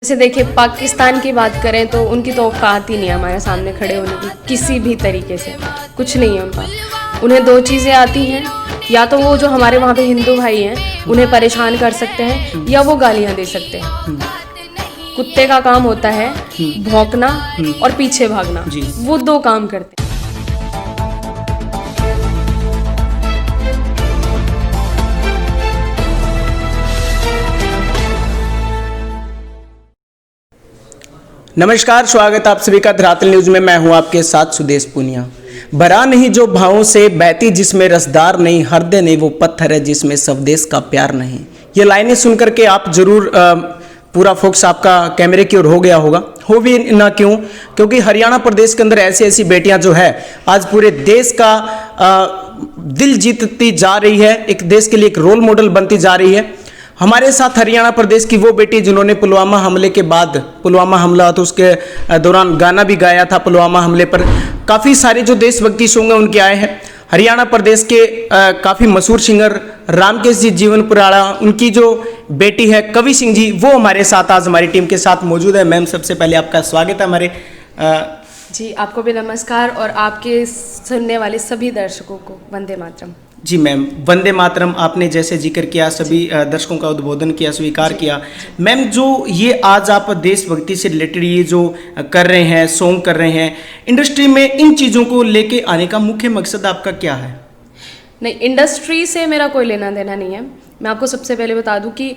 जैसे देखिए पाकिस्तान की बात करें तो उनकी तो औकात ही नहीं है हमारे सामने खड़े होने की किसी भी तरीके से, कुछ नहीं है उनका। उन्हें दो चीज़ें आती हैं, या तो वो जो हमारे वहाँ पे हिंदू भाई हैं उन्हें परेशान कर सकते हैं या वो गालियाँ दे सकते हैं। कुत्ते का काम होता है भौंकना और पीछे भागना, वो दो काम करते हैं। नमस्कार, स्वागत आप सभी का धरातल न्यूज में। मैं हूं आपके साथ सुदेश पुनिया। भरा नहीं जो भावों से, बहती जिसमें रसदार नहीं, हृदय नहीं वो पत्थर है जिसमें स्वदेश का प्यार नहीं। ये लाइनें सुनकर के आप जरूर पूरा फोकस आपका कैमरे की ओर हो गया होगा। हो भी ना क्यों, क्योंकि हरियाणा प्रदेश के अंदर ऐसी ऐसी बेटियां जो है आज पूरे देश का दिल जीतती जा रही है, एक देश के लिए एक रोल मॉडल बनती जा रही है। हमारे साथ हरियाणा प्रदेश की वो बेटी जिन्होंने पुलवामा हमले के बाद, पुलवामा हमला तो उसके दौरान गाना भी गाया था पुलवामा हमले पर। काफ़ी सारे जो देशभक्ति सॉन्ग उनके आए हैं। हरियाणा प्रदेश के काफ़ी मशहूर सिंगर रामकेश जी जीवनपुराड़ा, उनकी जो बेटी है कवि सिंह जी, वो हमारे साथ आज हमारी टीम के साथ मौजूद है। मैम, सबसे पहले आपका स्वागत है हमारे जी, आपको भी नमस्कार और आपके सुनने वाले सभी दर्शकों को वंदे मातरम। जी मैम, वंदे मातरम आपने जैसे जिक्र किया, सभी दर्शकों का उद्बोधन किया, स्वीकार किया। मैम, जो ये आज आप देशभक्ति से रिलेटेड ये जो कर रहे हैं, सॉन्ग कर रहे हैं, इंडस्ट्री में इन चीज़ों को लेके आने का मुख्य मकसद आपका क्या है? नहीं, इंडस्ट्री से मेरा कोई लेना देना नहीं है। मैं आपको सबसे पहले बता दूं कि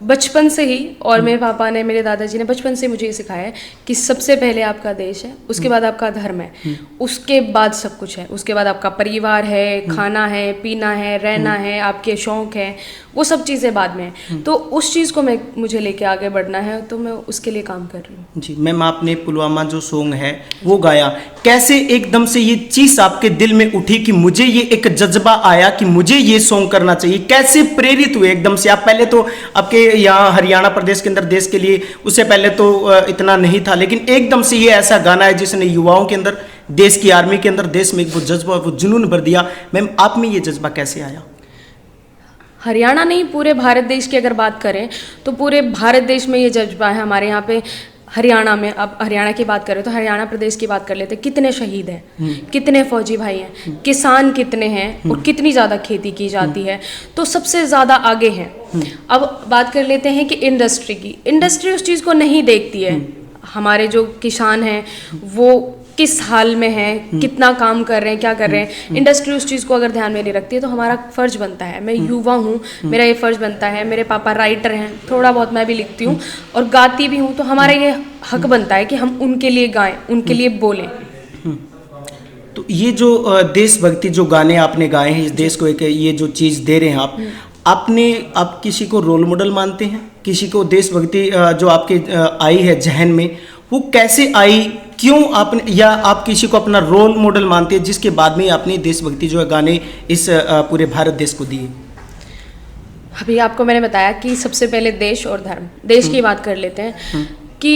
बचपन से ही, और मेरे पापा ने, मेरे दादाजी ने बचपन से मुझे ये सिखाया है कि सबसे पहले आपका देश है, उसके बाद आपका धर्म है, उसके बाद सब कुछ है, उसके बाद आपका परिवार है, खाना है, पीना है, रहना है, आपके शौक है, वो सब चीज़ें बाद में है। तो उस चीज़ को मुझे लेके आगे बढ़ना है, तो मैं उसके लिए काम कर रही हूँ। जी मैम, आपने पुलवामा जो सॉन्ग है वो गाया, कैसे एकदम से ये चीज़ आपके दिल में उठी कि मुझे ये एक जज्बा आया कि मुझे ये सॉन्ग करना चाहिए? कैसे प्रेरित हुए एकदम से आप? पहले तो आपके यहाँ हरियाणा प्रदेश के अंदर देश के लिए, उससे पहले तो इतना नहीं था, लेकिन एकदम से ये ऐसा गाना है जिसने युवाओं के अंदर, देश की आर्मी के अंदर, देश में एक वो जज्बा, वो जुनून भर दिया। मैम, आप में ये जज्बा कैसे आया? हरियाणा नहीं, पूरे भारत देश की अगर बात करें तो पूरे भारत देश में ये जज्बा है। हमारे यहाँ पे हरियाणा में, अब हरियाणा की बात करें तो हरियाणा प्रदेश की बात कर लेते हैं। कितने शहीद हैं, कितने फौजी भाई हैं, किसान कितने हैं और कितनी ज़्यादा खेती की जाती है, तो सबसे ज़्यादा आगे हैं। अब बात कर लेते हैं कि इंडस्ट्री की। इंडस्ट्री उस चीज़ को नहीं देखती है। हमारे जो किसान हैं वो किस हाल में है, कितना काम कर रहे हैं, क्या कर रहे हैं, इंडस्ट्री उस चीज़ को अगर ध्यान में नहीं रखती है, तो हमारा फ़र्ज़ बनता है, मैं युवा हूँ, मेरा ये फ़र्ज़ बनता है, मेरे पापा राइटर हैं, थोड़ा बहुत मैं भी लिखती हूँ और गाती भी हूँ, तो हमारा ये हक बनता है कि हम उनके लिए गाएं, उनके लिए बोलें। तो ये जो देशभक्ति जो गाने आपने गाए हैं, इस देश को एक ये जो चीज़ दे रहे हैं आप किसी को रोल मॉडल मानते हैं? किसी को देशभक्ति जो आपके आई है जहन में, वो कैसे आई, क्यों आपने, या आप किसी को अपना रोल मॉडल मानते हैं जिसके बाद में आपने देशभक्ति जो है गाने इस पूरे भारत देश को दिए? अभी आपको मैंने बताया कि सबसे पहले देश और धर्म। देश की बात कर लेते हैं कि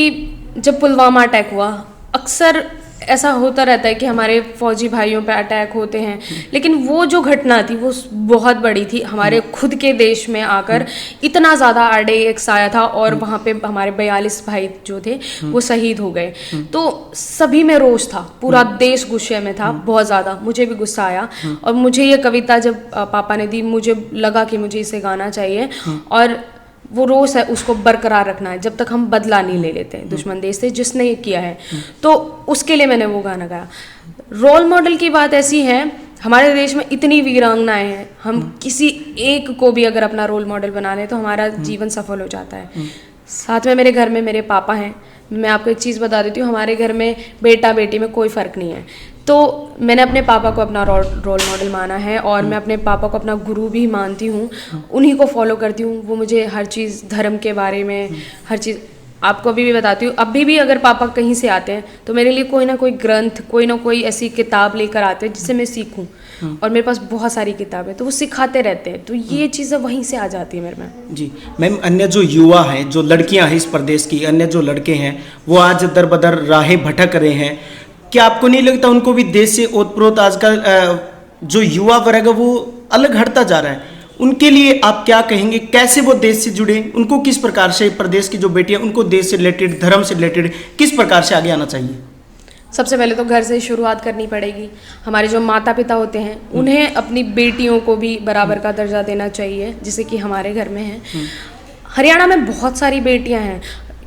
जब पुलवामा अटैक हुआ, अक्सर ऐसा होता रहता है कि हमारे फौजी भाइयों पे अटैक होते हैं, लेकिन वो जो घटना थी वो बहुत बड़ी थी। हमारे खुद के देश में आकर इतना ज़्यादा RDX आया था और वहाँ पे हमारे 42 भाई जो थे वो शहीद हो गए। तो सभी में रोष था, पूरा देश गुस्से में था बहुत ज़्यादा। मुझे भी गुस्सा आया और मुझे ये कविता जब पापा ने दी, मुझे लगा कि मुझे इसे गाना चाहिए और वो रोष है उसको बरकरार रखना है जब तक हम बदला नहीं ले लेते दुश्मन देश से जिसने ये किया है। तो उसके लिए मैंने वो गाना गाया। रोल मॉडल की बात ऐसी है, हमारे देश में इतनी वीरांगनाएं हैं, हम किसी एक को भी अगर अपना रोल मॉडल बना लें तो हमारा जीवन सफल हो जाता है। साथ में मेरे घर में मेरे पापा हैं। मैं आपको एक चीज़ बता देती हूँ, हमारे घर में बेटा बेटी में कोई फ़र्क नहीं है। तो मैंने अपने पापा को अपना रोल मॉडल माना है और मैं अपने पापा को अपना गुरु भी मानती हूँ, उन्हीं को फॉलो करती हूँ। वो मुझे हर चीज़, धर्म के बारे में हर चीज़, आपको अभी भी बताती हूँ। अभी भी अगर पापा कहीं से आते हैं तो मेरे लिए कोई ना कोई ग्रंथ, कोई ना कोई ऐसी किताब लेकर आते हैं जिससे मैं सीखूं, और मेरे पास बहुत सारी किताबें, तो वो सिखाते रहते हैं। तो ये चीज़ें वहीं से आ जाती है मेरे में। जी मैम, अन्य जो युवा हैं, जो लड़कियां हैं इस प्रदेश की, अन्य जो लड़के हैं, वो आज दर बदर राहें भटक रहे हैं। क्या आपको नहीं लगता उनको भी देश से ओतप्रोत आजकल जो युवा वर्ग है वो अलग हटता जा रहा है? उनके लिए आप क्या कहेंगे, कैसे वो देश से जुड़े, उनको किस प्रकार से, प्रदेश की जो बेटियां उनको देश से रिलेटेड, धर्म से रिलेटेड किस प्रकार से आगे आना चाहिए? सबसे पहले तो घर से शुरुआत करनी पड़ेगी। हमारे जो माता पिता होते हैं उन्हें अपनी बेटियों को भी बराबर का दर्जा देना चाहिए, जैसे कि हमारे घर में है। हरियाणा में बहुत सारी बेटियां हैं,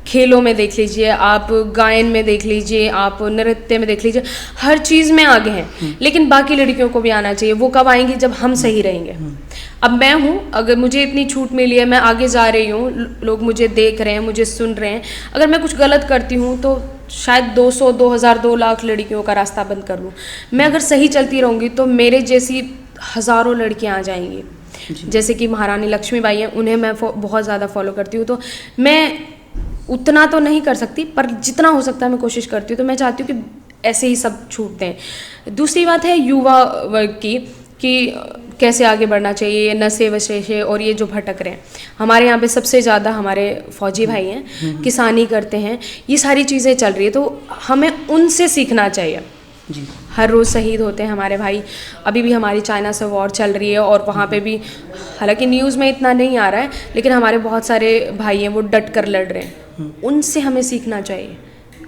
खेलों में देख लीजिए आप, गायन में देख लीजिए आप, नृत्य में देख लीजिए, हर चीज़ में आगे हैं। लेकिन बाकी लड़कियों को भी आना चाहिए। वो कब आएंगी? जब हम सही रहेंगे। अब मैं हूँ, अगर मुझे इतनी छूट मिली है, मैं आगे जा रही हूँ, लोग मुझे देख रहे हैं, मुझे सुन रहे हैं। अगर मैं कुछ गलत करती हूँ तो शायद 200, 2000, 2 लाख लड़कियों का रास्ता बंद कर लूँ। मैं अगर सही चलती रहूँगी तो मेरे जैसी हज़ारों लड़कियाँ आ जाएंगी। जैसे कि महारानी लक्ष्मीबाई हैं, उन्हें मैं बहुत ज़्यादा फॉलो करती हूँ। तो मैं उतना तो नहीं कर सकती, पर जितना हो सकता है मैं कोशिश करती हूँ। तो मैं चाहती हूँ कि ऐसे ही सब छूट दें। दूसरी बात है युवा वर्ग की, कि कैसे आगे बढ़ना चाहिए, नशे वशे और ये जो भटक रहे हैं। हमारे यहाँ पे सबसे ज़्यादा हमारे फौजी भाई हैं, किसानी करते हैं, ये सारी चीज़ें चल रही है, तो हमें उनसे सीखना चाहिए। जी। हर रोज़ शहीद होते हैं हमारे भाई। अभी भी हमारी चाइना से वॉर चल रही है और वहाँ पे भी, हालांकि न्यूज़ में इतना नहीं आ रहा है, लेकिन हमारे बहुत सारे भाई हैं वो डट कर लड़ रहे हैं। उनसे हमें सीखना चाहिए।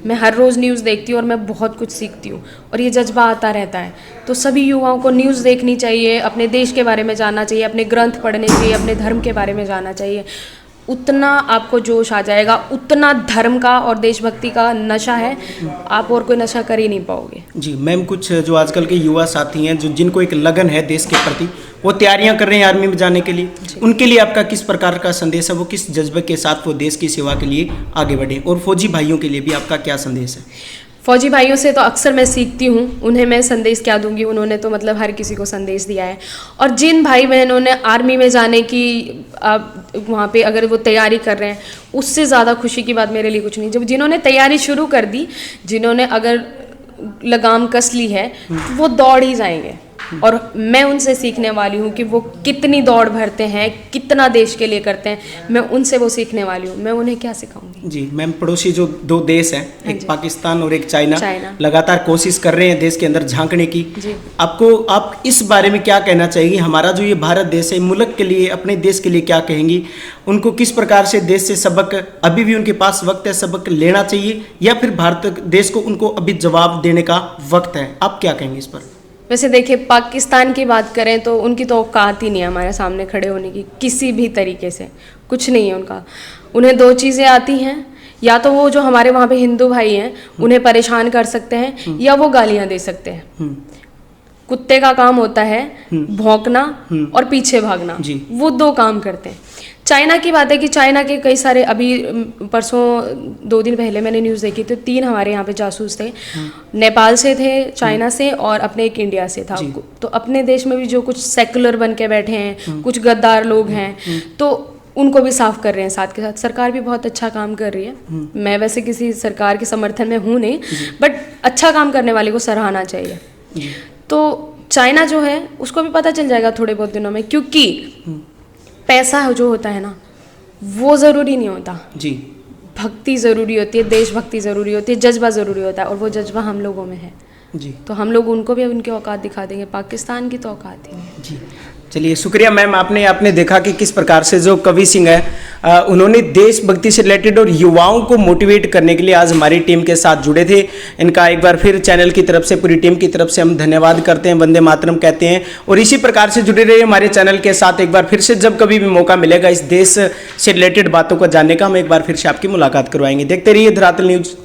मैं हर रोज़ न्यूज़ देखती हूँ और मैं बहुत कुछ सीखती हूँ, और ये जज्बा आता रहता है। तो सभी युवाओं को न्यूज़ देखनी चाहिए, अपने देश के बारे में जानना चाहिए, अपने ग्रंथ पढ़ने चाहिए, अपने धर्म के बारे में जानना चाहिए। उतना आपको जोश आ जाएगा, उतना धर्म का और देशभक्ति का नशा है, आप और कोई नशा कर ही नहीं पाओगे। जी मैम, कुछ जो आजकल के युवा साथी हैं, जो जिनको एक लगन है देश के प्रति, वो तैयारियां कर रहे हैं आर्मी में जाने के लिए, उनके लिए आपका किस प्रकार का संदेश है? वो किस जज्बे के साथ वो देश की सेवा के लिए आगे बढ़े? और फौजी भाइयों के लिए भी आपका क्या संदेश है? फौजी भाइयों से तो अक्सर मैं सीखती हूँ, उन्हें मैं संदेश क्या दूंगी, उन्होंने तो मतलब हर किसी को संदेश दिया है। और जिन भाई बहनों ने आर्मी में जाने की वहाँ पे अगर वो तैयारी कर रहे हैं, उससे ज़्यादा खुशी की बात मेरे लिए कुछ नहीं। जब जिन्होंने तैयारी शुरू कर दी, जिन्होंने अगर लगाम कस ली है, वो दौड़ ही जाएंगे। और मैं उनसे सीखने वाली हूँ कि वो कितनी दौड़ भरते हैं, कितना देश के लिए करते हैं। मैं उनसे वो सीखने वाली हूँ, मैं उन्हें क्या सिखाऊंगी। जी मैम, पड़ोसी जो 2 देश हैं, एक पाकिस्तान और एक चाइना, लगातार कोशिश कर रहे हैं देश के अंदर झांकने की। आप इस बारे में क्या कहना चाहेंगी? हमारा जो ये भारत देश है, मुल्क के लिए, अपने देश के लिए क्या कहेंगी? उनको किस प्रकार से देश से सबक, अभी भी उनके पास वक्त है, सबक लेना चाहिए, या फिर भारत देश को उनको अभी जवाब देने का वक्त है? आप क्या कहेंगे इस पर? वैसे देखिए, पाकिस्तान की बात करें तो उनकी तो औकात ही नहीं है हमारे सामने खड़े होने की, किसी भी तरीके से कुछ नहीं है उनका। उन्हें 2 चीज़ें आती हैं, या तो वो जो हमारे वहाँ पे हिंदू भाई हैं उन्हें परेशान कर सकते हैं, या वो गालियाँ दे सकते हैं। कुत्ते का काम होता है भौंकना और पीछे भागना, वो 2 काम करते हैं। चाइना की बात है कि चाइना के कई सारे, अभी परसों 2 दिन पहले मैंने न्यूज़ देखी तो 3 हमारे यहाँ पे जासूस थे, नेपाल से थे, चाइना से, और अपने एक इंडिया से था। तो अपने देश में भी जो कुछ सेकुलर बन के बैठे हैं, कुछ गद्दार लोग हैं, तो उनको भी साफ कर रहे हैं साथ के साथ। सरकार भी बहुत अच्छा काम कर रही है। मैं वैसे किसी सरकार के समर्थन में हूँ नहीं, बट अच्छा काम करने वाले को सराहना चाहिए। तो चाइना जो है उसको भी पता चल जाएगा थोड़े बहुत दिनों में, क्योंकि पैसा जो होता है ना, वो ज़रूरी नहीं होता जी। भक्ति ज़रूरी होती है, देशभक्ति ज़रूरी होती है, जज्बा ज़रूरी होता है, और वो जज्बा हम लोगों में है जी। तो हम लोग उनको भी उनकी औकात दिखा देंगे। पाकिस्तान की तो औकात ही नहीं जी। चलिए, शुक्रिया मैम। आपने देखा कि किस प्रकार से जो कवि सिंह है, उन्होंने देशभक्ति से रिलेटेड और युवाओं को मोटिवेट करने के लिए आज हमारी टीम के साथ जुड़े थे। इनका एक बार फिर चैनल की तरफ से, पूरी टीम की तरफ से हम धन्यवाद करते हैं, वंदे मातरम कहते हैं। और इसी प्रकार से जुड़े रहिए हमारे चैनल के साथ। एक बार फिर से जब कभी भी मौका मिलेगा इस देश से रिलेटेड बातों को जानने का, हम एक बार फिर से आपकी मुलाकात करवाएंगे। देखते रहिए धरातल न्यूज़।